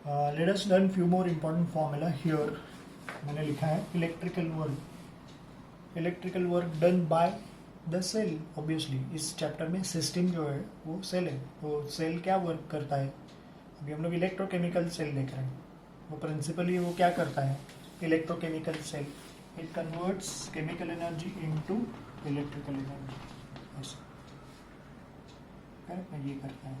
Late us learn few more important formula here. मैंने लिखा है electrical work done by the cell. Obviously इस चैप्टर में सिस्टम जो है वो सेल है, तो सेल क्या वर्क करता है. अभी हम लोग इलेक्ट्रोकेमिकल सेल देख रहे हैं. वो प्रिंसिपली वो क्या करता है, electrochemical cell it converts chemical energy into electrical energy. ऐसा करेक्ट, ये करता है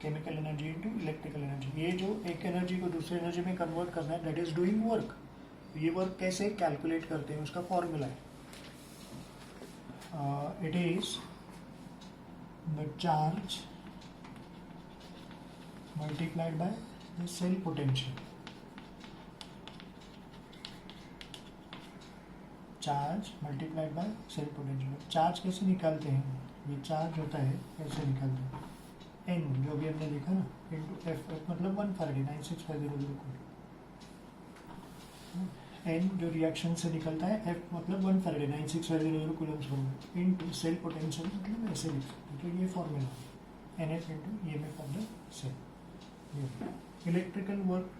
chemical energy into electrical energy. ये जो एक एनर्जी को दूसरे एनर्जी में कन्वर्ट करना है, दैट इज डूइंग वर्क. ये वर्क कैसे कैलकुलेट करते हैं, उसका फॉर्मूला है. It is the charge multiplied by the cell potential. Charge multiplied by cell potential. Charge कैसे निकालते हैं, ये चार्ज होता है कैसे निकालते हैं, एन जो भी हमने लिखा ना इंटू एफ. एफ मतलब 1 एन जो रिएक्शन से निकलता है, एफ मतलब 1 फैराडे 9650 कूलम्स पर इंटू सेल पोटेंशियल मतलब ऐसे लिख सकते हैं. तो ये formula N F into E M F of the cell. Electrical work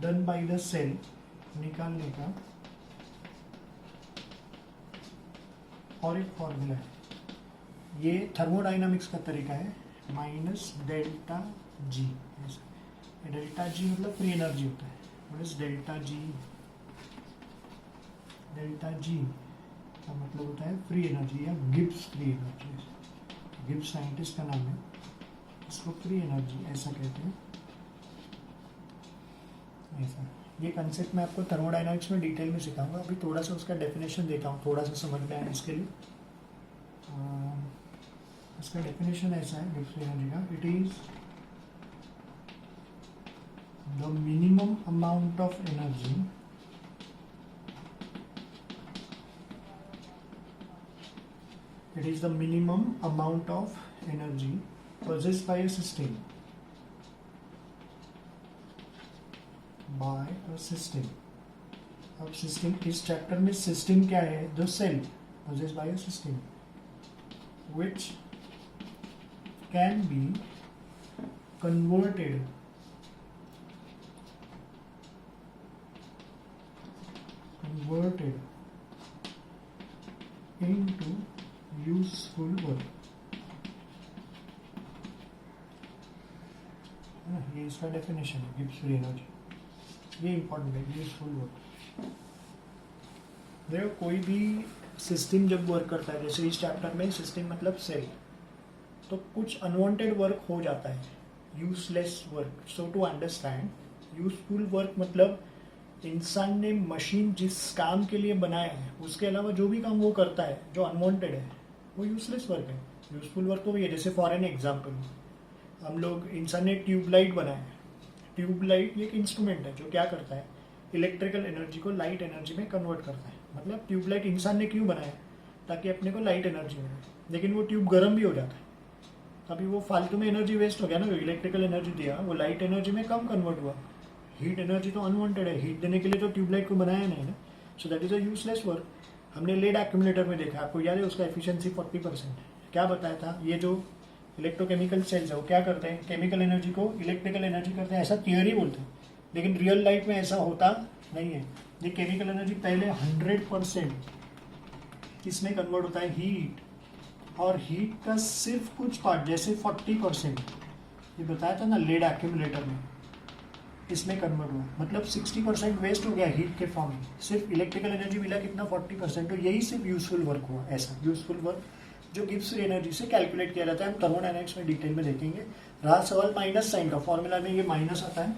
done by the cell निकालने का और एक फॉर्मूला है. ये थर्मोडाइनामिक्स का तरीका है, minus delta G. Delta G मतलब फ्री एनर्जी होता है. What is delta ji? Delta G का मतलब होता है फ्री एनर्जी या Gibbs free energy. Gibbs scientist का नाम है, इसको फ्री एनर्जी ऐसा कहते हैं. ऐसा ये कंसेप्ट मैं आपको थर्मोडाइनामिक्स में डिटेल में सिखाऊंगा. अभी थोड़ा सा उसका डेफिनेशन देता हूँ, थोड़ा सा समझ में आए इसके लिए. इसका डेफिनेशन ऐसा है गिब्स फ्री एनर्जी का. It is the minimum amount of energy possessed by a system. अब सिस्टम इस चैप्टर में सिस्टम क्या है, the cell possessed by a system which can be converted into useful work. ये इसका डेफिनेशन है गिब्स फ्री एनर्जी. ये इंपॉर्टेंट है, यूजफुल वर्क. देखो कोई भी सिस्टम जब वर्क करता है, जैसे इस चैप्टर में सिस्टम मतलब सेल, तो कुछ अनवांटेड वर्क हो जाता है, useless work. So to understand useful work मतलब इंसान ने मशीन जिस काम के लिए बनाया है उसके अलावा जो भी काम वो करता है जो अनवांटेड है वो यूजलेस वर्क है. यूजफुल वर्क तो वही है. जैसे फॉर एन एग्जाम्पल, हम लोग इंसान ने ट्यूबलाइट बनाया. ट्यूबलाइट एक इंस्ट्रूमेंट है जो क्या करता है, इलेक्ट्रिकल एनर्जी को लाइट एनर्जी में कन्वर्ट करता है. मतलब ट्यूबलाइट इंसान ने क्यों बनाया, ताकि अपने को लाइट एनर्जी मिले. लेकिन वो ट्यूब गर्म भी हो जाता है, तभी वो फालतू में एनर्जी वेस्ट हो गया ना. जो इलेक्ट्रिकल एनर्जी दिया वो लाइट एनर्जी में कम कन्वर्ट हुआ. हीट एनर्जी तो अनवांटेड है, हीट देने के लिए तो ट्यूबलाइट को बनाया नहीं ना. So that is a useless work. हमने लेड एक्यूमुलेटर में देखा, आपको याद है उसका एफिशिएंसी 40%. क्या बताया था, ये जो इलेक्ट्रोकेमिकल सेल्स है वो क्या करते हैं, केमिकल एनर्जी को इलेक्ट्रिकल एनर्जी करते हैं, ऐसा थियरी बोलते हैं. लेकिन रियल लाइफ में ऐसा होता नहीं है. ये केमिकल एनर्जी पहले 100% इसमें कन्वर्ट होता है हीट, और हीट का सिर्फ कुछ पार्ट जैसे 40% ये बताया था ना लेड एक्यूमुलेटर में, इसमें कन्वर्ट हुआ. मतलब 60% वेस्ट हो गया हीट के फॉर्म में. सिर्फ इलेक्ट्रिकल एनर्जी मिला कितना, 40%. तो यही सिर्फ यूजफुल वर्क हुआ. ऐसा यूजफुल वर्क जो गिब्स फ्री एनर्जी से कैलकुलेट किया जाता है, हम थर्मोडायनामिक्स में डिटेल में देखेंगे. रहा सवाल माइनस साइन का, फॉर्मूला में ये माइनस आता है.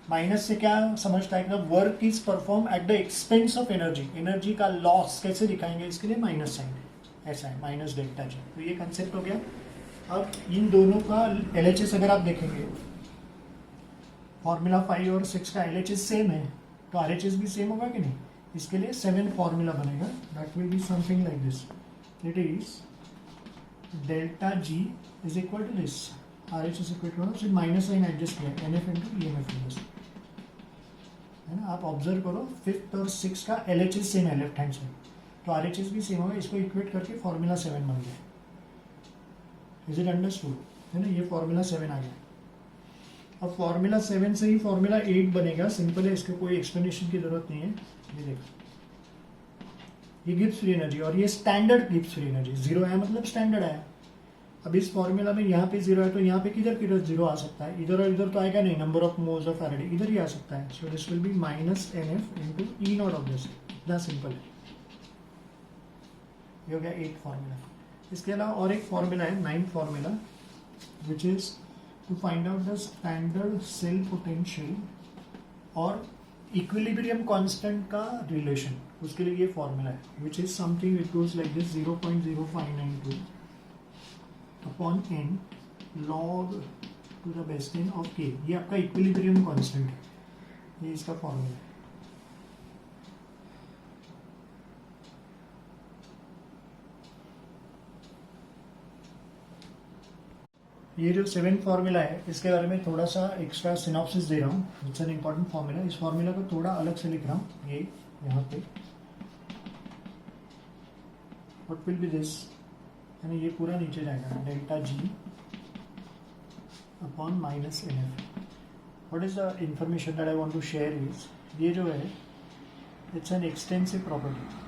माइनस से क्या समझता है, मतलब work is perform at the expense of energy. Energy का लॉस कैसे दिखाएंगे, इसके लिए माइनस साइन ऐसा है, माइनस डेल्टा जी. तो ये कंसेप्ट हो गया. अब इन दोनों का LHS अगर आप देखेंगे, फॉर्मूला 5 और 6 का LHS सेम है, तो RHS भी सेम होगा कि नहीं. इसके लिए 7 फॉर्मूला बनेगा. That will be something like this. It is delta G is equal to this, RHS equal to सिर्फ माइनस साइन एडजस्ट किया, NF इंटू EMF है ना. आप ऑब्जर्व करो 5th और 6 का LHS सेम है लेफ्ट हैंड साइड, तो RHS भी सेम होगा. इसको इक्वेट करके फॉर्मूला 7 बन गया. Is it understood. है ना, ये फॉर्मूला 7 आ गया। अब फॉर्मूला 7 से ही फॉर्मूला 8 बनेगा, सिंपल है, इसके कोई एक्सप्लेनेशन की जरूरत नहीं है। ये देखो, ये गिब्स फ्री एनर्जी और ये standard Gibbs free energy, zero है मतलब स्टैंडर्ड आया। अब इस फॉर्मूला में यहाँ पे जीरो है तो यहाँ पे किधर किधर जीरो आ सकता है, इधर और इधर तो आएगा नहीं, number of moles of Faraday इधर ही आ सकता है। So this will be minus NF into E naught of this, इतना सिंपल है। ये हो गया 8 फॉर्मूला। इसके अलावा और एक फॉर्मूला है 9 formula, which is to find out the standard cell potential और इक्विलिब्रियम कांस्टेंट का रिलेशन। उसके लिए ये फॉर्मूला है, which is something it goes like this 0.0592 upon n log to the base n of k। ये आपका इक्विलिब्रियम कांस्टेंट है, ये इसका फॉर्मूला है। ये जो 7 फॉर्मूला है, इसके बारे में थोड़ा सा एक्स्ट्रा सिनॉप्सिस दे रहा हूँ। It's an important formula. इस फॉर्मूला को थोड़ा अलग से लिख रहा हूँ, ये यहाँ पे व्हाट विल बी दिस, यानी ये पूरा नीचे जाएगा, delta G upon minus NF। What is the information that I want to share is, ये जो है it's an extensive property.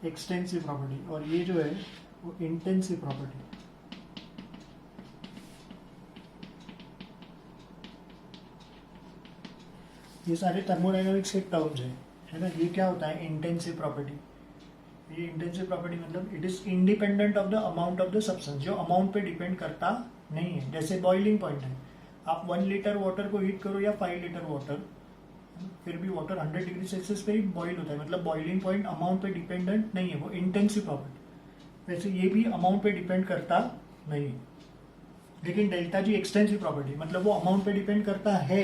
Extensive property, और ये जो है वो इंटेंसिव प्रॉपर्टी। ये सारे थर्मोडायनामिक्स के टर्म्स है ना। ये क्या होता है इंटेंसिव प्रॉपर्टी, ये इंटेंसिव प्रॉपर्टी मतलब it is independent of the amount of the substance, जो अमाउंट पे डिपेंड करता नहीं है। जैसे बॉइलिंग पॉइंट है, आप 1 लीटर वाटर को हीट करो या 5 लीटर वाटर, फिर भी वाटर 100 डिग्री सेल्सियस पे ही बॉइल होता है, मतलब बॉइलिंग पॉइंट अमाउंट पे डिपेंडेंट नहीं है, वो इंटेंसिव प्रॉपर्टी। वैसे ये भी अमाउंट पे डिपेंड करता नहीं है, लेकिन डेल्टा जी एक्सटेंसिव प्रॉपर्टी मतलब वो अमाउंट पे डिपेंड करता है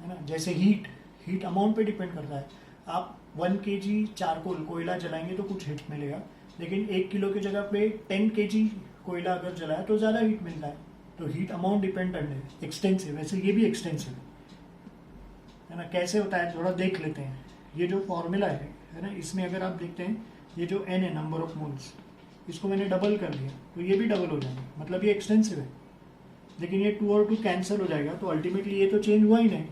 ना। जैसे हीट अमाउंट पे डिपेंड करता है। आप 1 kg चारकोल कोयला जलाएंगे तो कुछ हीट मिलेगा, लेकिन 1 किलो की जगह पे 10 kg कोयला अगर जलाए तो ज़्यादा हीट मिलता है। तो हीट अमाउंट डिपेंडेंट है, एक्सटेंसिव। वैसे ये भी एक्सटेंसिव है ना। कैसे होता है थोड़ा देख लेते हैं। ये जो फॉर्मूला है ना, इसमें अगर आप देखते हैं ये जो n है, नंबर ऑफ मोल्स, इसको मैंने डबल कर दिया तो ये भी डबल हो जाएगा, मतलब ये एक्सटेंसिव है। लेकिन ये 2 और 2 कैंसिल हो जाएगा, तो अल्टीमेटली ये तो चेंज हुआ ही नहीं।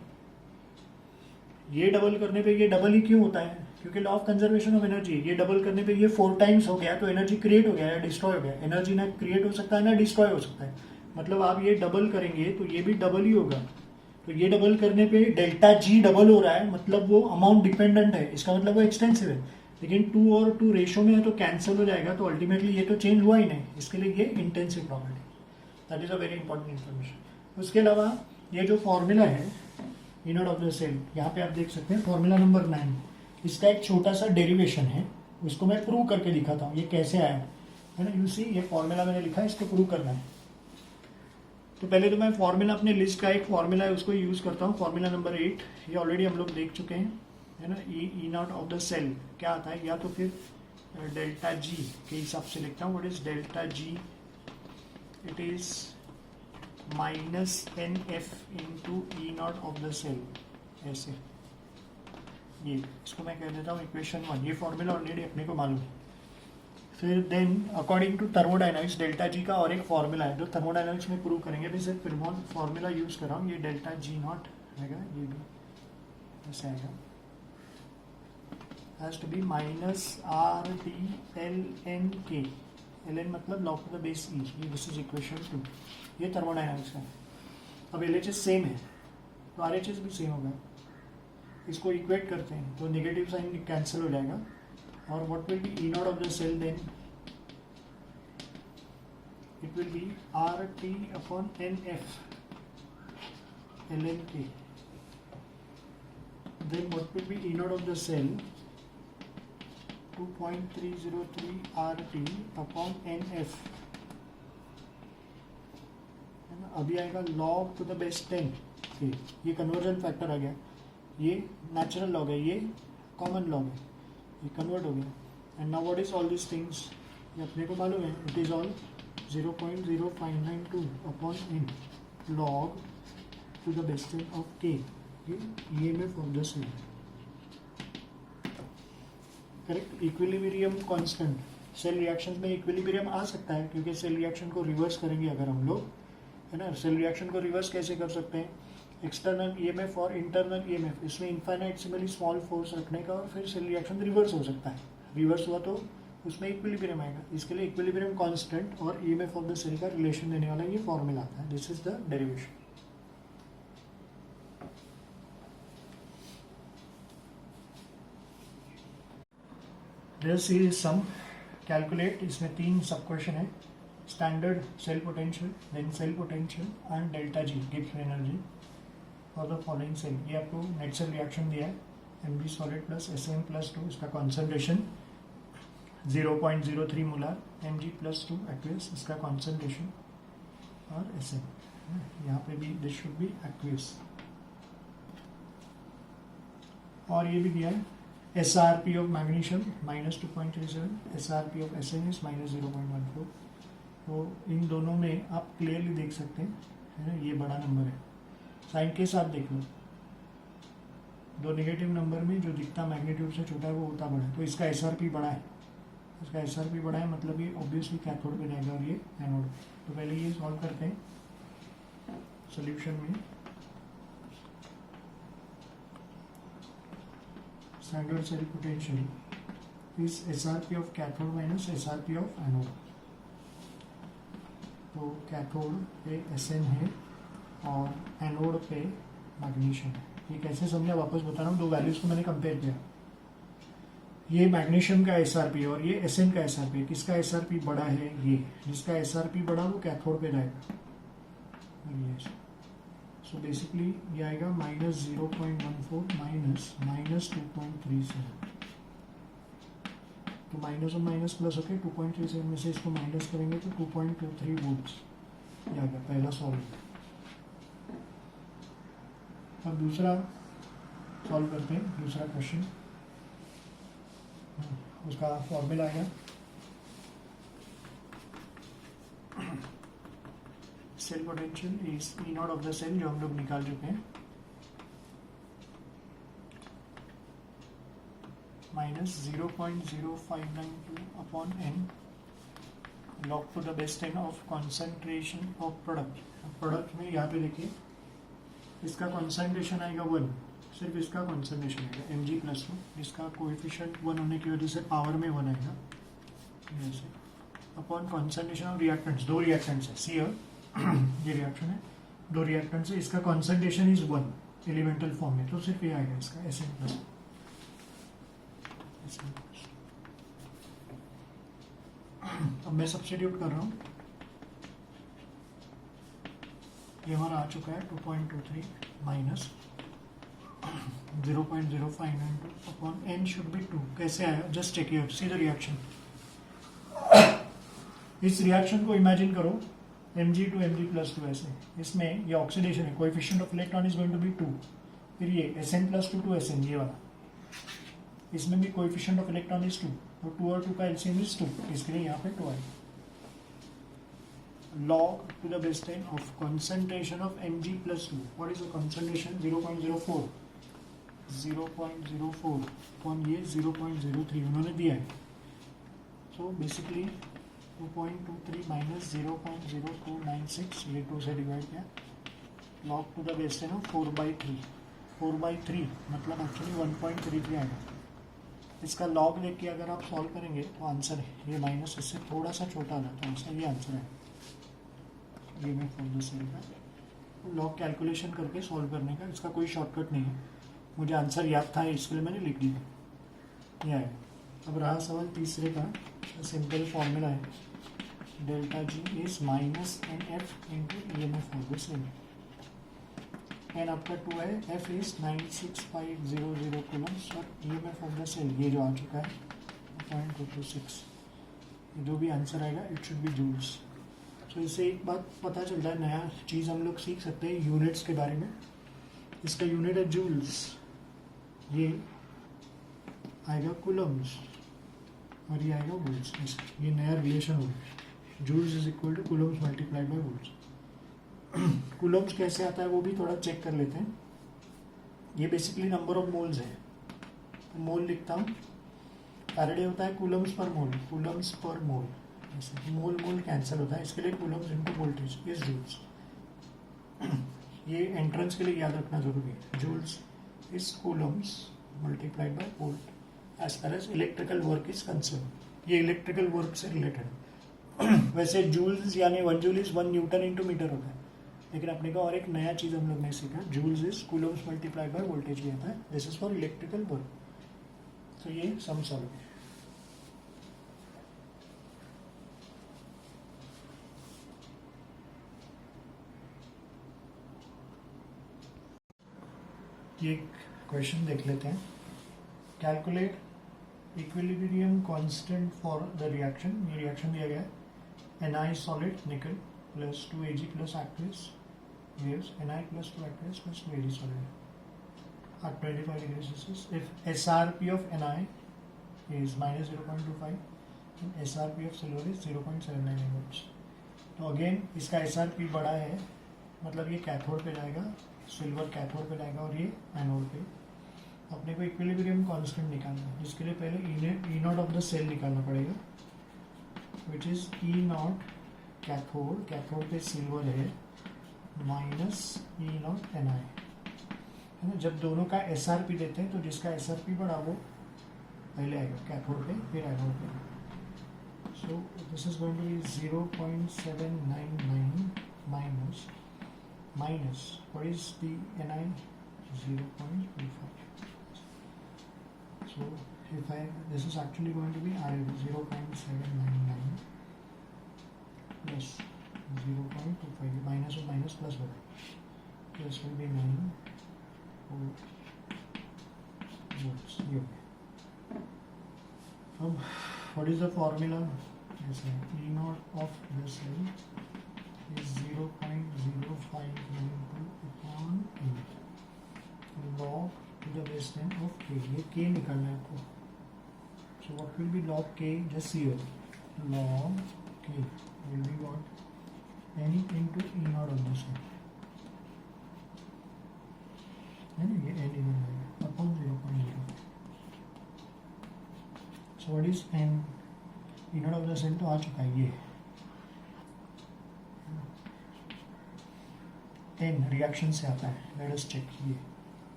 ये डबल करने पे ये डबल ही क्यों होता है, क्योंकि law of conservation of energy. ये डबल करने पे ये 4 टाइम्स हो गया तो एनर्जी क्रिएट हो गया या डिस्ट्रॉय हो गया। एनर्जी ना क्रिएट हो सकता है ना डिस्ट्रॉय हो सकता है, मतलब आप ये डबल करेंगे तो ये भी डबल ही होगा। तो ये डबल करने पे डेल्टा जी डबल हो रहा है, मतलब वो अमाउंट डिपेंडेंट है, इसका मतलब वो एक्सटेंसिव है। लेकिन 2 और 2 रेशो में है तो कैंसिल हो जाएगा, तो अल्टीमेटली ये तो चेंज हुआ ही नहीं। इसके लिए ये intensive property, that is a very important information. उसके अलावा ये जो फॉर्मूला है इनर्ट ऑफ द सेल, यहाँ पे आप देख सकते हैं फॉर्मूला नंबर 9, इसका एक छोटा सा डेरिवेशन है, उसको मैं प्रूव करके दिखाता हूँ ये कैसे आया है ना। यू सी, ये फॉर्मूला मैंने लिखा है, इसको प्रूव करना है। तो पहले तो मैं फॉर्मूला अपने लिस्ट का एक फॉर्मूला है उसको यूज करता हूँ। फॉर्मूला नंबर 8 ये ऑलरेडी हम लोग देख चुके हैं है ना। ई नॉट ऑफ द सेल क्या आता है, या तो फिर डेल्टा जी के हिसाब से लिखता हूँ। What is delta G, it is minus NF into E naught of the cell, ऐसे। ये इसको मैं कह देता हूँ इक्वेशन 1। ये फॉर्मूला ऑलरेडी अपने को मालूम है। फिर then according to thermodynamics delta G का और एक फॉर्मूला है जो थर्मोडायनामिक्स में प्रूव करेंगे। अभी सिर्फ फॉर्मूला यूज कर रहा हूँ। ये डेल्टा जी नॉट आएगा, ये भी ऐसे आएगा, has to be minus RT/LN/K। LN मतलब log to the base E, ये दिस इज इक्वेशन 2। ये थर्मोडायनामिक्स है। अब LHS सेम है तो RHS भी सेम होगा। इसको इक्वेट करते हैं तो नेगेटिव साइन कैंसिल हो जाएगा, और what will be E naught of the cell, then it will be RT/NF LN/K। then what will be E naught of the cell, 2.303 RT upon NF है ना। अभी आएगा log to the base 10, ये conversion factor आ गया, ये natural log है, ये common log है, ये कन्वर्ट हो गया। And now what is all this things, ये अपने को मालूम है, it is all 0.0592 upon n log to the base 10 of K, ये EMF of the cell. Correct. Equilibrium constant, cell reaction में इक्विलिब्रियम आ सकता है क्योंकि सेल रिएक्शन को रिवर्स करेंगे अगर हम लोग, है ना. सेल रिएक्शन को रिवर्स कैसे कर सकते हैं, एक्सटर्नल ईएमएफ और इंटरनल ईएमएफ, इसमें इनफाइनाइटसिमली स्मॉल फोर्स रखने का और फिर सेल रिएक्शन रिवर्स हो सकता है. रिवर्स हुआ तो उसमें इक्विलिब्रियम आएगा. इसके लिए इक्विलिब्रियम कांस्टेंट और ईएमएफ ऑफ द सेल का रिलेशन देने वाला ये फॉर्मूला आता है. This is the derivation. This is sum calculate. इसमें 3 सब क्वेश्चन है. Standard cell potential, then cell potential and delta G Gibbs energy for the following cell. ये आपको नेट सेल रिएक्शन दिया है. Mg सॉलिड प्लस Sm+2, इसका concentration 0.03 molar, Mg+2 aqueous, इसका concentration, और Sm. यहाँ पे भी दिस शुड बी एक्वियस. और ये भी दिया है SRP of magnesium -2.37, SRP of Sm is -0.14. तो इन दोनों में आप क्लियरली देख सकते हैं, है ना, ये बड़ा नंबर है. साइन के साथ देख लो, दो नेगेटिव नंबर में जो दिखता मैग्नीट्यूड से छोटा है वो होता बड़ा है. तो इसका SRP बड़ा है, इसका SRP बड़ा है, मतलब ये ऑब्वियसली कैथोड पे जाएगा और ये एनोड. तो पहले ये सॉल्व करते हैं सॉल्यूशन में. Standard cell potential is SRP of cathode minus SRP of anode. तो कैथोड पे Sn है और एनोड पे मैग्नीशियम है. ये कैसे समझा वापस बता रहा हूँ. 2 वैल्यूज को मैंने कंपेयर किया. ये मैग्नीशियम का SRP और ये Sn का SRP. किसका SRP बड़ा है, ये जिसका SRP बड़ा वो कैथोड पे जाएगा. सो बेसिकली ये आएगा -0.14 माइनस -2.37. तो माइनस और माइनस प्लस होके 2.37 में से इसको माइनस करेंगे तो 2.23 वोल्ट्स. ये आ गया पहला सॉल्व. अब दूसरा सॉल्व करते हैं. दूसरा क्वेश्चन, उसका फॉर्मूला आएगा cell potential is E naught of the cell, जो हम लोग निकाल चुके हैं, -0.0592 upon n log to the base 10 of concentration of product. Product में यहाँ पे देखिए इसका कॉन्सेंट्रेशन आएगा 1, सिर्फ इसका कॉन्सेंट्रेशन आएगा Mg+2. इसका कोएफिशिएंट 1 होने की वजह से पावर में 1 आएगा जैसे, upon concentration of reactants. 2 reactants है, सी ये रिएक्शन है, 2 रिएक्टेंट्स है. इसका कॉन्सेंट्रेशन इज 1 एलिमेंटल फॉर्म में, तो सिर्फ ये आएगा इसका Sn+. अब मैं सब्स्टिट्यूट कर रहा हूँ. ये हमारा आ चुका है 2.23 minus 0.0592 upon n should be 2. कैसे आया, just check it, see the reaction. इस रिएक्शन को इमेजिन करो Mg to Mg+2 ऐसे. इसमें ये ऑक्सीडेशन है, coefficient of electron is going to be 2. फिर ये Sn+2 to Sn, ये वाला, इसमें भी कोएफिशिएंट ऑफ इलेक्ट्रॉन इज 2. तो 2 और 2 का एलसीएम इज 2, इसके लिए यहाँ पे 2 आएगा. log to the base 10 of concentration of Mg+2. What is the concentration? 0.04 upon ये 0.03 उन्होंने दिया है. So basically 2.23 minus 0.0296, ये 2 से डिवाइड किया, log to the base 10 of 4/3. 4/3 मतलब एक्चुअली 1.33 आएगा. इसका लॉग लेके अगर आप सॉल्व करेंगे तो आंसर है ये माइनस इससे थोड़ा सा छोटा आ जाता है, आंसर ये आंसर है. ये मैं फॉर द सेल का लॉग कैलकुलेशन करके सॉल्व करने का, इसका कोई शॉर्टकट नहीं है. मुझे आंसर याद था इसके लिए मैंने लिख दिया. ये है. अब रहा सवाल तीसरे का. सिंपल फॉर्मूला है delta G is -NF into EMF of the cell. N आपका 2 है, F इज 96500 कूलम्स और EMF ऑफ द सेल ये जो आ चुका है 0.226. जो भी आंसर आएगा इट शुड बी जूल्स. तो इससे एक बात पता चलता है, नया चीज़ हम लोग सीख सकते हैं यूनिट्स के बारे में. इसका यूनिट है जूल्स. ये आएगा कूलम्स और ये आएगा वोल्ट्स. ये नया रिलेशन होगा, joules is equal to coulombs multiplied by volts. Coulombs कैसे आता है वो भी थोड़ा चेक कर लेते हैं. ये बेसिकली नंबर ऑफ मोल्स है. तो मोल लिखता हूँ फैराडे होता है कूलम्स पर मोल, कूलम्स पर मोल, ऐसे मोल मोल कैंसिल होता है, इसके लिए coulombs into voltage is joules. ये एंट्रेंस के लिए याद रखना जरूरी है, joules is coulombs multiplied by volt as far as electrical work is concern. ये इलेक्ट्रिकल वर्क से रिलेटेड है। वैसे जूल्स यानी 1 joule is 1 newton into metre होता है, लेकिन अपने को और एक नया चीज़ हम लोग ने सीखा, joules is coulombs multiplied by voltage भी आता है, this is for electrical work. तो ये सम सॉल्व है। ये क्वेश्चन देख लेते हैं। Calculate equilibrium constant for the reaction. ये रिएक्शन दिया गया है Ni solid nickel plus 2Ag plus aqueous waves Ni plus 2 aqueous plus 2 Ag solid at 25 degrees Celsius. If SRP of Ni is minus 0.25 and SRP of silver is 0.79 volts. तो again इसका SRP बड़ा है, मतलब ये cathode पे जाएगा, silver cathode पे जाएगा और ये एनोड पे। अपने को इक्विलिब्रियम कांस्टेंट निकालना है, जिसके लिए पहले ई नॉट ऑफ द सेल निकालना पड़ेगा, which is E naught cathode, cathode पे सिल्वर है, माइनस ई नॉट एन आई, है ना। जब दोनों का SRP देते हैं तो जिसका SRP बढ़ा वो पहले आएगा कैथोड पे, फिर एनोड पे। So this is going to be 0.799 minus what is the Ni? 0.25. So if this is actually going to be 0.799 plus 0.25, minus or minus plus what? This will be 9 volts. What is the formula? Yes, E naught of the cell is 0.0592 upon 8 log to the base 10 of k. ये k निकालना है आपको. So what will be log k? Just see here. Log k will be what? N into E naught on this side. है ना, ये N इधर upon 0.0. So what is N? E naught of the cell तो आ चुका है ये. N reaction से आता है, लेट अस चेक। ये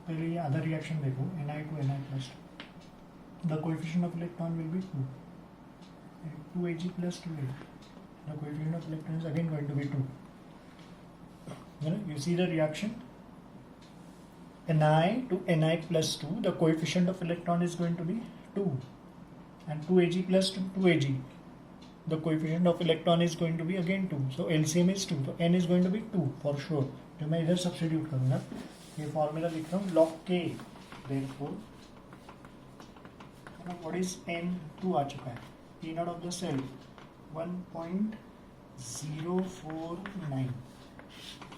पहले ये अदर रिएक्शन देखो, Ni to Ni plus 2, the coefficient of electron will be 2Ag plus 2A, the coefficient of electron is again going to be 2, you know, you see the reaction Ni to Ni plus 2, the coefficient of electron is going to be 2, and 2Ag plus 2 2Ag, the coefficient of electron is going to be again 2, so LCM is 2, so N is going to be 2 for sure। तो मैं इधर substitute करूँगा, ये formula लिख रहा हूँ log K, therefore what is N? 2 आ चुका है, E naught of the cell 1.0492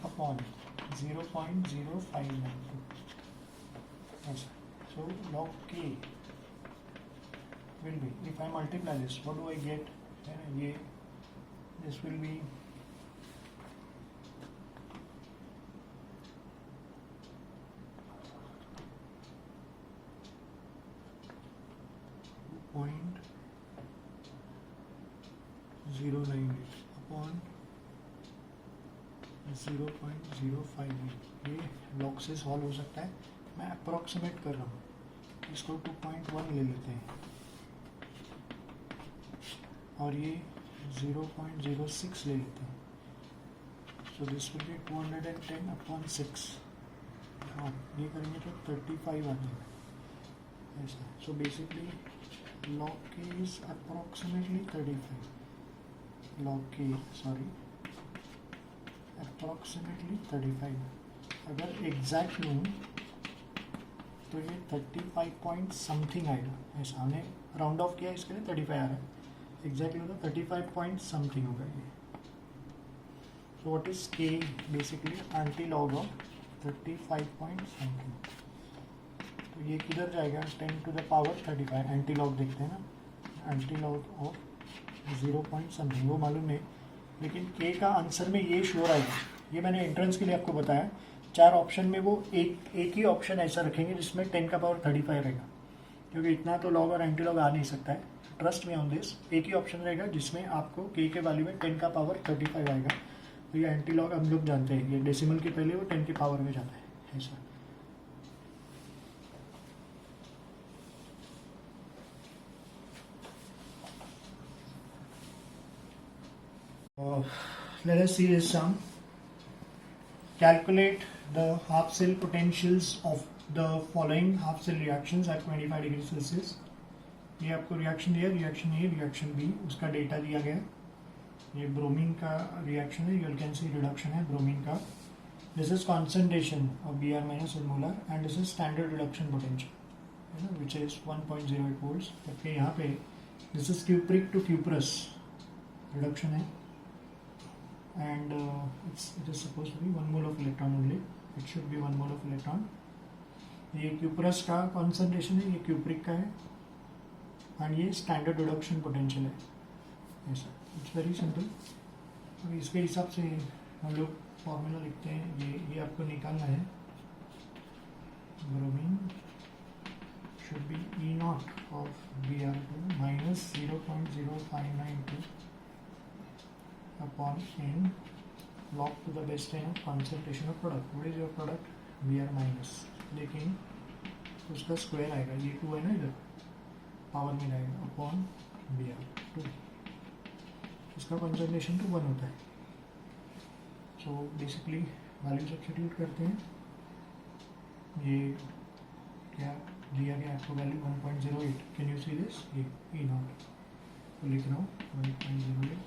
upon 0.0592, yes, so log K will be, if I multiply this, what do I get? This will be 0.098 upon 0.058। ये log से solve हो सकता है, मैं approximate कर रहा हूँ, इसको 2.1 ले लेते हैं और ये 0.06 ले लेते हैं, so this will be 210 upon 6, हाँ ये करेंगे तो 35 आ जाएगा ऐसा। So basically log k is approximately 35, log k sorry approximately 35, अगर एग्जैक्ट लूँ तो ये 35 पॉइंट समथिंग आएगा ऐसा, हमने राउंड ऑफ किया इसके लिए 35 आ रहा है, एग्जैक्टली होगा 35 पॉइंट समथिंग होगा ये। So what is k? Basically anti log of 35 point something, तो ये किधर जाएगा 10 to the power 35, anti log देखते हैं ना, anti log of 0 point something वो मालूम नहीं, लेकिन k का आंसर में ये श्योर आएगा। ये मैंने एंट्रेंस के लिए आपको बताया, 4 ऑप्शन में वो एक ही ऑप्शन ऐसा रखेंगे जिसमें 10 का पावर 35 रहेगा, क्योंकि इतना तो लॉग और एंटी लॉग आ नहीं सकता है. Trust me on this. एक ही ऑप्शन रहेगा जिसमें आपको k के वैल्यू में 10 का पावर 35 आएगा. तो ये एंटी लॉग हम लोग जानते हैं, ये डेसिमल के पहले वो 10 के पावर में जाता है ऐसा. Let us see this sum. Calculate the half cell potentials of the following half cell reactions at 25 degree Celsius. ये आपको रिएक्शन दिया, रिएक्शन ए, रिएक्शन बी, उसका डेटा दिया गया. ये ब्रोमीन का रिएक्शन है, यू कैन सी रिडक्शन है ब्रोमीन का. This is concentration of B R minus one molar and this is standard reduction potential, है ना, विच इज 1.08 वोल्ट्स. जबकि यहाँ पे this is cupric to cuprous reduction है. And it is supposed to be 1 mole of electron only. It should be 1 mole of electron. ये cuprous का concentration है, ये क्यूप्रिक का है, एंड ये स्टैंडर्ड रिडक्शन पोटेंशियल है ऐसा. It's very simple. अब इसके हिसाब से हम लोग फॉर्मूला लिखते हैं. ये आपको निकालना है. Bromine should be E naught of Br2 minus 0.0592 upon n log to the base 10 of concentration of product. What is your product? Br minus. लेकिन उसका स्क्वायर आएगा, ये 2 है ना इधर, पावर में आएगा अपॉन Br2. इसका कंसंट्रेशन तो 1 होता है. सो बेसिकली वैल्यू सब्स्टिट्यूट करते हैं. ये क्या दिया गया आपको value 1.08. Can you see this? ये ई नॉट तो लिख रहा हूँ 1.08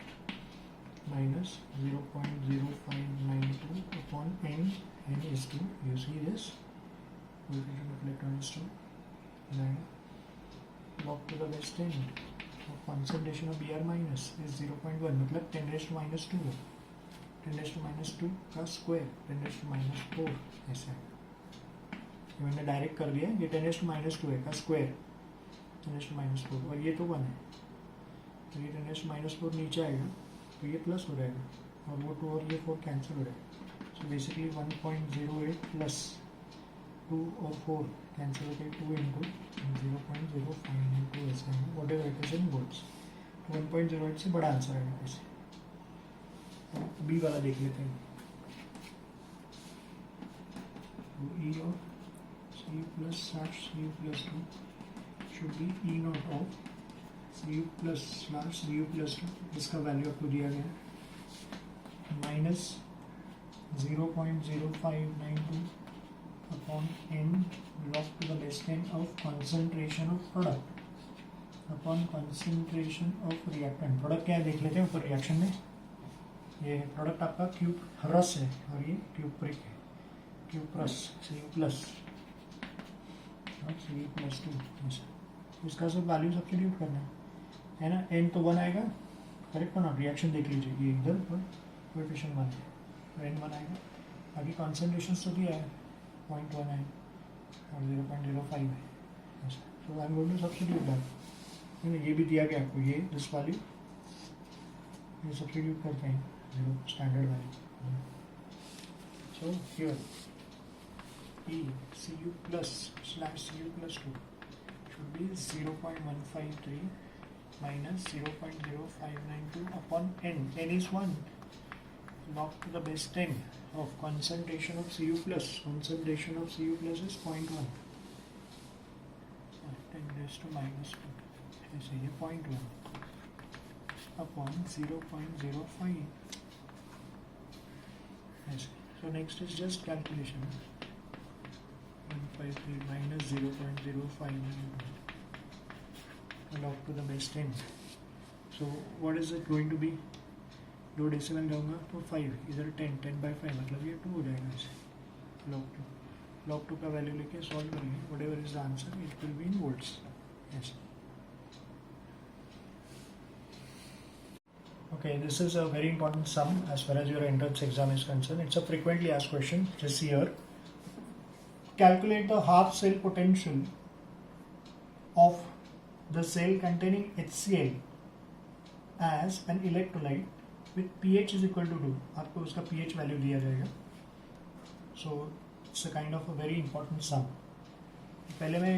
minus 0.0592 upon n is 2. You see this? Coefficient of electron is 2. Then log to the base 10 of concentration of Br minus is 0.1. मतलब 10 raised to minus 2 है. 10 raised to minus 2 का square 10 raised to minus 4 ऐसा है. मैंने direct कर दिया. ये 10 raised to minus 2 है का स्क्वायर 10 raised to minus 4 और ये तो 1 है. तो ये 10 raised to minus 4 नीचे आएगा तो ये प्लस हो जाएगा और वो 2 और ये 4 कैंसिल हो जाएगा. सो बेसिकली 1.08 प्लस 2 और 4 कैंसिल होकर 2 इंटू 0.0592 ऐसा है. What ever it is in volts. 1.08 से बड़ा आंसर आएगा ऐसे. बी वाला देख लेते हैं. E of C plus C plus 2 should be E naught of Cu plus slash Cu plus 2. इसका वैल्यू आपको दिया गया minus 0.0592 upon n log to the base 10 of concentration of product upon concentration of reactant. Product क्या है देख लेते हैं ऊपर रिएक्शन में. ये प्रोडक्ट आपका क्यूप्रस है और ये क्यूप्रिक है. क्यूप्रस Cu प्लस और Cu प्लस 2. इसका सब वैल्यू सब्स्टिट्यूट करना है ना. n तो 1 आएगा, करेक्ट हो ना. रिएक्शन देख लीजिए, ये इधर पर कोएफिशिएंट 1 है तो n 1 आएगा. बाकी कॉन्सेंट्रेशन तो दिया है 0.1 है और 0.05 है ऐसा. So I am going to substitute that. ये भी दिया गया आपको, ये दिस वैल्यू ये सब्स्टिट्यूट करते हैं standard value. So here E Cu plus slash Cu plus 2 should be 0.153 minus 0.0592 upon n. N is 1. Log to the base 10 of concentration of Cu plus. Concentration of Cu plus is 0.1. 10 raised to minus 2. ऐसे ये 0.1 upon 0.05. ऐसे. So next is just calculation. 153 minus 0.0592 log to the base 10. So what is it going to be? 2 decimal जाऊँगा तो 5, इधर 10 by 5 मतलब ये 2 हो जाएगा ऐसे. log 2 का वैल्यू लेके सॉल्व करेंगे. whatever is the answer it will be in volts. Yes. Okay, this is a very important sum as far as your entrance exam is concerned. It's a frequently asked question. Just here. Calculate the half cell potential of the cell containing HCl as an electrolyte with pH is equal to 2. आपको उसका pH value दिया जाएगा. So it's a kind of a very important sum. पहले मैं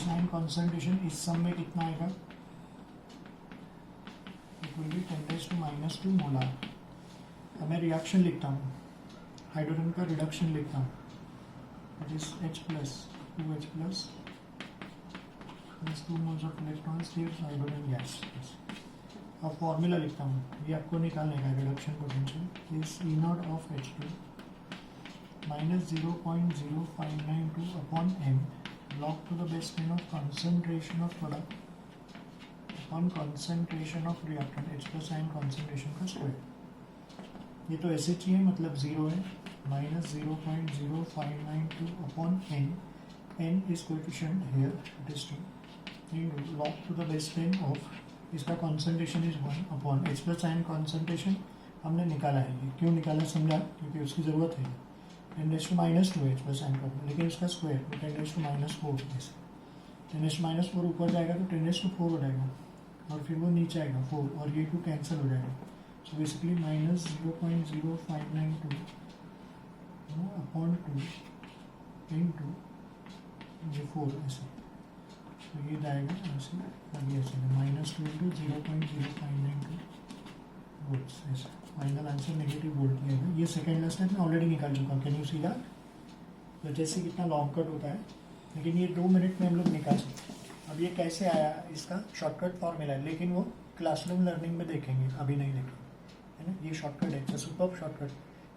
plus ion concentration इस सम में कितना आएगा, इट विल बी 10⁻⁻2 मोलार। अब मैं रिएक्शन लिखता हूँ, हाइड्रोजन का रिडक्शन लिखता हूँ, it is H plus 2H plus 2 moles of electrons gives hydrogen gas. अब फॉर्मूला लिखता हूँ, ये आपको निकालने का reduction potential is E0 of H2 minus 0.0592 upon m log to the base 10 of concentration of product upon concentration of reactant H plus ion concentration का square. ये तो ऐसे चाहिए, मतलब 0 है, minus 0.0592 upon n, n is coefficient here, it is 2, log to the base 10 of, इसका concentration is 1 upon H plus ion concentration हमने निकाला है। ये क्यों निकाला समझा, क्योंकि उसकी ज़रूरत है। 10⁻2 H प्लस आयन कर, लेकिन इसका स्क्वायर तो 10⁻4, ऐसे 10⁻4 ऊपर जाएगा तो 10⁻4 हो जाएगा, और फिर वो नीचे आएगा 4, और ये 2 कैंसिल हो जाएगा। So basically minus 0.0592 upon 2 into ये 4 ऐसे, तो ये जाएगा ऐसे, आगे ऐसे -2 इंटू 0.0592 वोल्ट्स ऐसे। फाइनल आंसर नेगेटिव वोल्ट की है। ये सेकेंड लास्ट टाइम मैं ऑलरेडी निकाल चुका हूँ, कैन यू सी दैट। तो जैसे कितना लॉन्ग कट होता है, लेकिन ये 2 मिनट में हम लोग निकाल सकते हैं। अब ये कैसे आया, इसका शॉर्टकट फॉर्मूला है, लेकिन वो क्लासरूम लर्निंग में देखेंगे, अभी नहीं देखेंगे, है ना। ये शॉर्टकट है, सुपर शॉर्टकट,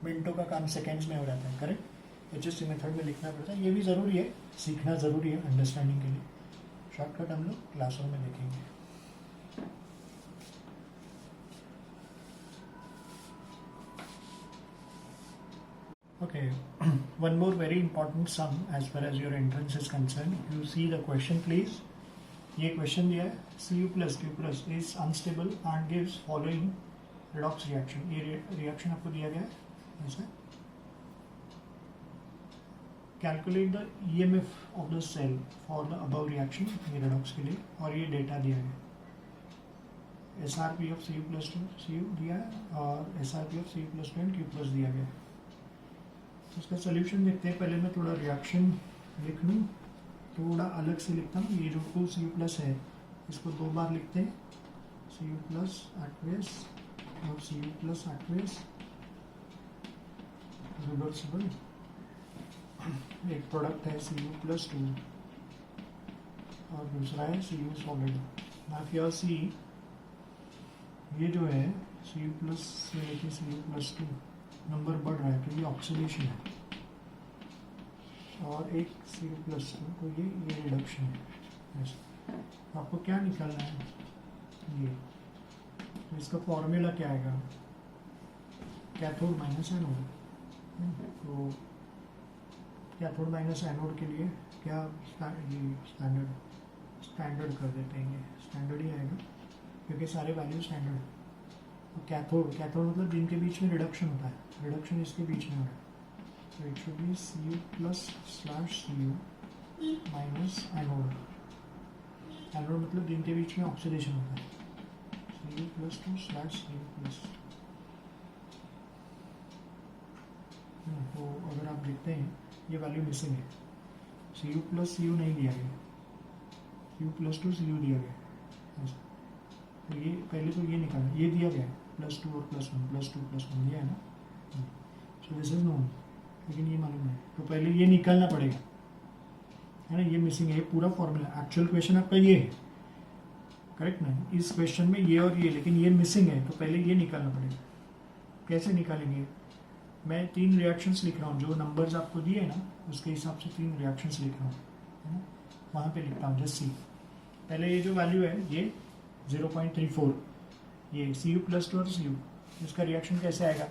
मिनटों का काम सेकेंड्स में हो जाता है, करेक्ट। HSC मेथड में लिखना पड़ता है, ये भी ज़रूरी है, सीखना ज़रूरी है अंडरस्टैंडिंग के लिए। शॉर्टकट हम लोग क्लासरूम में देखेंगे। Okay, one more very important sum as far as your entrance is concerned. You see the question please. ये question दिया है, Cu plus Q plus is unstable and gives following redox reaction. ये reaction आपको दिया गया है ऐसा। Calculate the EMF of the cell for the above reaction, ये redox के लिए, और ये डेटा दिया है। SRP of Cu plus 2 Cu दिया है, और SRP of Cu plus 2 and Q plus दिया गया है। उसका सोल्यूशन देखते हैं। पहले मैं थोड़ा रिएक्शन लिख लूँ, थोड़ा अलग से लिखता हूँ। ये जो Cu प्लस है, इसको 2 बार लिखते हैं, Cu प्लस एक्वेस और Cu प्लस एक्वेस रिवर्सिबल। एक प्रोडक्ट है Cu प्लस 2 और दूसरा है Cu सॉलिड। आप यहाँ सी, ये जो है Cu प्लस से लेके Cu प्लस 2 नंबर बढ़ रहा है, तो ये ऑक्सीडेशन है, और एक Cu प्लस 2, तो ये रिडक्शन है। तो आपको क्या निकालना है, ये, तो इसका फॉर्मूला क्या आएगा, कैथोड माइनस एनोड। तो कैथोड माइनस एनोड के लिए क्या ये स्टैंडर्ड कर देते हैं, ये स्टैंडर्ड ही आएगा, क्योंकि सारे वैल्यू स्टैंडर्ड। कैथोड मतलब जिनके बीच में रिडक्शन होता है, रिडक्शन इसके बीच में हो रहा है, तो it should be Cu plus slash Cu minus anode. Anode मतलब जिनके बीच में ऑक्सीडेशन होता है, Cu plus 2 slash Cu plus. तो अगर आप देखते हैं ये वैल्यू मिसिंग है, Cu प्लस Cu नहीं दिया गया, Cu प्लस 2 Cu दिया गया। तो ये पहले तो ये निकालना, ये दिया गया है +2 और +1, +2 +1 दिया है ना। सो दिस इज नोन, लेकिन ये मालूम है, तो पहले ये निकालना पड़ेगा। है ना, ये मिसिंग है, ये पूरा फॉर्मूला। एक्चुअल क्वेश्चन आपका ये है, करेक्ट ना, इस क्वेश्चन में ये और ये, लेकिन ये मिसिंग है, तो पहले ये निकालना पड़ेगा। कैसे निकालेंगे? मैं 3 रिएक्शंस लिख रहा हूँ, जो नंबर्स आपको दिए ना उसके हिसाब से 3 रिएक्शंस लिख रहा हूँ, है ना, वहाँ पे लिखता हूँ जस्ट सी। पहले ये जो वैल्यू है ये 0.34, ये Cu+2 और Cu, इसका रिएक्शन कैसे आएगा?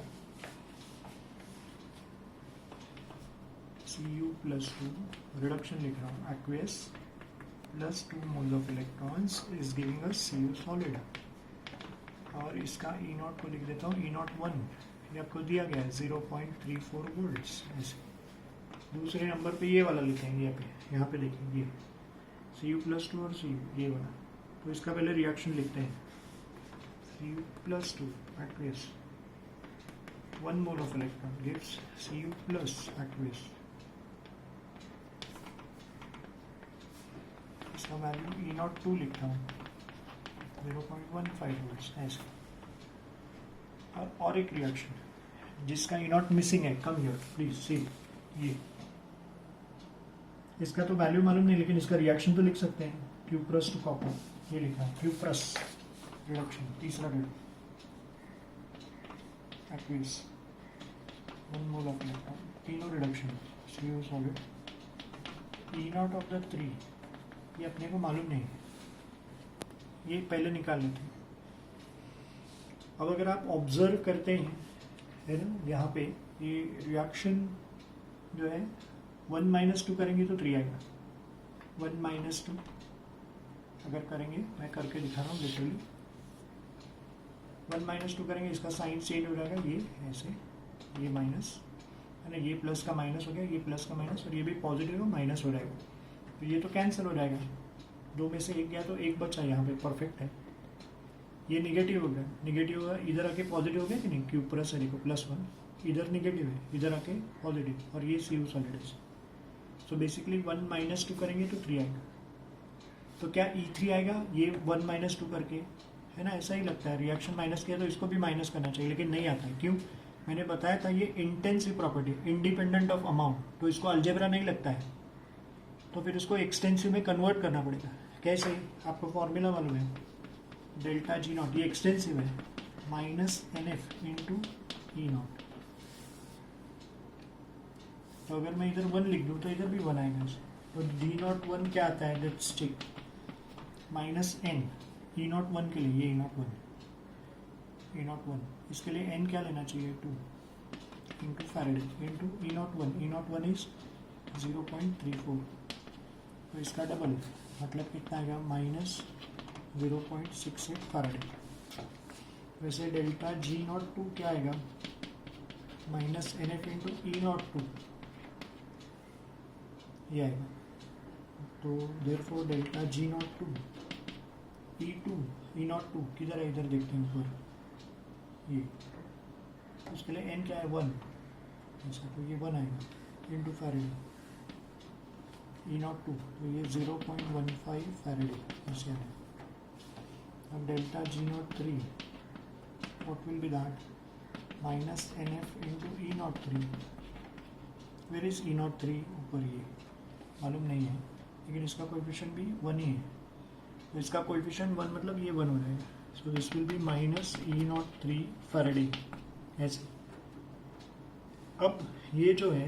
Cu+2 रिडक्शन लिख रहा हूँ, aqueous plus 2 moles of electrons is giving us Cu solid, और इसका E0 को लिख देता हूँ E01, ये आपको दिया गया है 0.34 वोल्ट्स। ऐसे दूसरे नंबर पे ये वाला लिखेंगे, यहाँ पे लिखेंगे ये Cu+2 और Cu, ये वाला। तो इसका पहले रिएक्शन लिखते हैं, Cu+2 aqueous 1 mole of electron gives Cu+ aqueous, इसका वैल्यू E02 लिखता हूँ 0.15 वोल्ट्स। ऐसे और एक रिएक्शन जिसका E0 मिसिंग है, कम हियर प्लीज सी, ये इसका तो वैल्यू मालूम नहीं, लेकिन इसका रिएक्शन तो लिख सकते हैं, Cu+ to कॉपर, ये लिखा है Cu+ रिडक्शन, तीसरा red aqueous 1 mole of electron, तीनों reduction Cu solid. E0 of the 3 ये अपने को मालूम नहीं है, ये पहले निकाल लेते हैं। अब अगर आप ऑब्जर्व करते हैं, है ना, यहाँ पे ये रिएक्शन जो है 1 - 2 करेंगे तो 3 आएगा, 1 - 2 अगर करेंगे, मैं करके दिखा रहा हूँ लिटरली, 1 - 2 करेंगे, इसका साइन चेंज हो जाएगा, ये ऐसे, ये माइनस, है ना, ये प्लस का माइनस हो गया, ये प्लस का माइनस, और ये भी पॉजिटिव हो माइनस हो जाएगा, तो ये तो कैंसिल हो जाएगा, 2 में से 1 गया तो 1 बचा, यहाँ पे परफेक्ट है। ये निगेटिव हो गया, निगेटिव होगा, इधर आके पॉजिटिव हो गया कि नहीं, Cu+ है, देखो +1, इधर निगेटिव है, इधर आके पॉजिटिव, और ये Cu सॉलिड है। सो बेसिकली 1 - 2 करेंगे तो 3 आएगा। तो क्या E3 आएगा ये 1 - 2 करके, है ना, ऐसा ही लगता है, रिएक्शन माइनस किया तो इसको भी माइनस करना चाहिए, लेकिन नहीं आता है। क्यों? मैंने बताया था ये intensive property, independent of amount, तो इसको अलजेब्रा नहीं लगता है, तो फिर उसको एक्सटेंसिव में कन्वर्ट करना पड़ेगा। कैसे? आपको फॉर्मूला मालूम है, डेल्टा G0, ये एक्सटेंसिव है, -NF इंटू E0। तो अगर मैं इधर 1 लिख दूँ तो इधर भी 1 आएगा, तो D0 1 क्या आता है, लेट्स चेक, -N E0 1 के लिए, ये E0 1, इसके लिए N क्या लेना चाहिए, 2 into Faraday into E0 1 is 0.34, तो इसका डबल मतलब कितना आएगा, -0.68 फैराडे। वैसे डेल्टा G0 2 क्या आएगा, -NF इंटू E0 2, ये आएगा। तो देयरफॉर डेल्टा G0 2 E0 2 किधर है, इधर देखते हैं ऊपर, ये, उसके लिए N क्या है, 1, ऐसा, तो ये 1 आएगा इंटू फैराडे, E0 2, तो ये 0.15 फैराडे ऐसे है। अब delta G0 3, what will be that, -NF into E0 3, where is E0 3, ऊपर ये मालूम नहीं है, लेकिन इसका कोएफिशिएंट भी 1 ही है, तो इसका कोएफिशिएंट 1 मतलब ये 1 हो जाएगा, so this will be -E0 3 Faraday ऐसे। अब ये जो है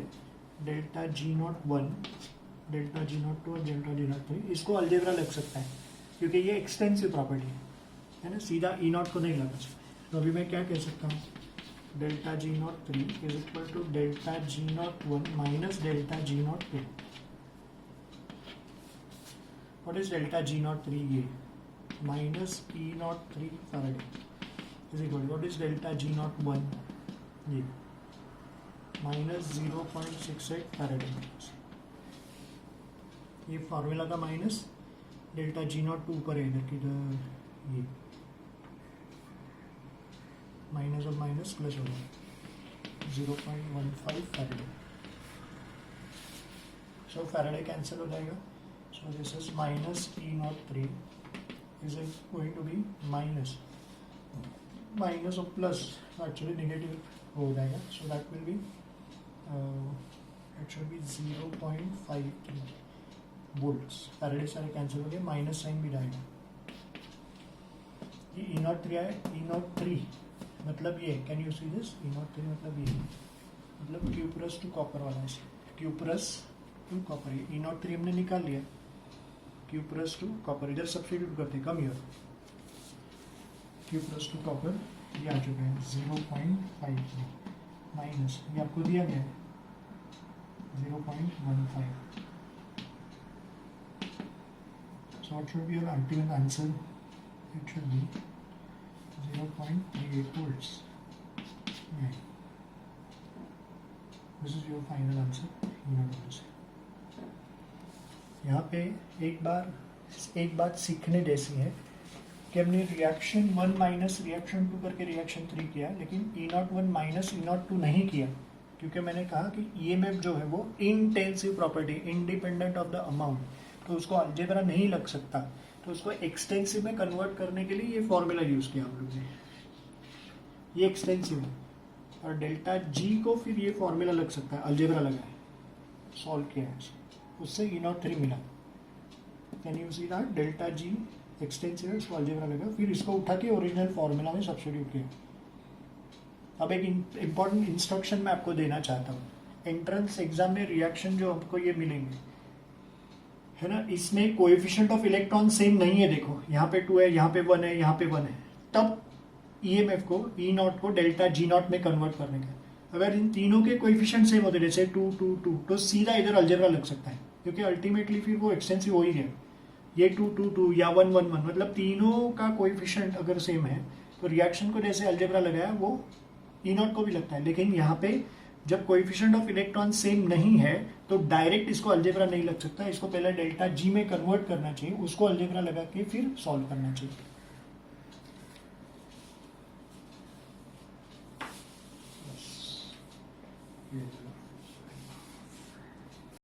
डेल्टा G0 1, डेल्टा G0 2 और डेल्टा G0 3, इसको अलजेब्रा लग सकता है, क्योंकि ये एक्सटेंसिव प्रॉपर्टी है ना, सीधा E0 को नहीं लगा सकता। तो अभी मैं क्या कह सकता हूँ, delta G0 3 is equal to delta G0 1 minus delta G0 2। What is delta G0 3, ये minus E0 3 Faraday is equal to what is delta G0 1, ये -0.68 फैराडे। ये फार्मूला का माइनस डेल्टा G0 2 ऊपर है, इधर किधर, ये माइनस और माइनस प्लस होगा 0.15 फैराडे। सो फैराडे कैंसिल हो जाएगा, so this is -E0 3 is going to be minus और प्लस, एक्चुअली नेगेटिव हो जाएगा, so that will be it should be 0.53, volts. Faraday सारे कैंसिल हो गए, माइनस साइन भी जाएगा। ये E03 है, E03 मतलब ये, can you see this, E03 मतलब ये, मतलब क्यूपरस टू कॉपर वाला है, क्यूपरस टू कॉपर। ये E03 हमने निकाल लिया, क्यूपरस टू कॉपर इधर सब्स्टिट्यूट करते, कम ईयर क्यूपरस टू कॉपर ये आ चुका है 0.5 माइनस, ये आपको दिया गया है 0.15। So what should be your ultimate answer? It should be 0.38 volts. Yeah. This is your final answer. यहाँ पे एक बात सीखने जैसी है कि हमने रिएक्शन 1 माइनस रिएक्शन 2 करके रिएक्शन 3 किया, लेकिन E01 माइनस E02 नहीं किया, क्योंकि मैंने कहा कि EMF जो है वो intensive property, independent of the amount, तो उसको अलजेब्रा नहीं लग सकता, तो उसको एक्सटेंसिव में कन्वर्ट करने के लिए ये फॉर्मूला यूज किया हम लोग ने, ये एक्सटेंसिव है, और डेल्टा जी को फिर ये फॉर्मूला लग सकता है, अलजेब्रा लगा है, सॉल्व किया है, उससे E03 मिला। Can you see that, delta G extensive है, उसको अलजेब्रा लगा, फिर इसको उठा के ओरिजिनल फॉर्मूला में सब्स्टिट्यूट किया। अब एक इम्पॉर्टेंट इंस्ट्रक्शन मैं आपको देना चाहता हूँ, एंट्रेंस एग्जाम में रिएक्शन जो हमको ये मिलेंगे है ना, इसमें कोएफिशिएंट ऑफ इलेक्ट्रॉन सेम नहीं है, देखो यहाँ पे 2 है, यहाँ पे 1 है, यहाँ पे 1 है, तब ईएमएफ को E0 को डेल्टा G0 में कन्वर्ट करने का, अगर इन तीनों के कोएफिशिएंट सेम होते जैसे 2 2 2 तो सीधा इधर अलजेब्रा लग सकता है, क्योंकि अल्टीमेटली फिर वो एक्सटेंसिव हो ही गया, ये 2 2 2 या 1 1 1, मतलब तीनों का कोएफिशिएंट अगर सेम है तो रिएक्शन को जैसे अलजेब्रा लगाया वो E0 को भी लगता है। लेकिन यहाँ पे जब कोएफिशिएंट ऑफ इलेक्ट्रॉन सेम नहीं है तो डायरेक्ट इसको अलजेब्रा नहीं लग सकता, इसको पहले डेल्टा जी में कन्वर्ट करना चाहिए, उसको अलजेब्रा लगा के फिर सॉल्व करना चाहिए।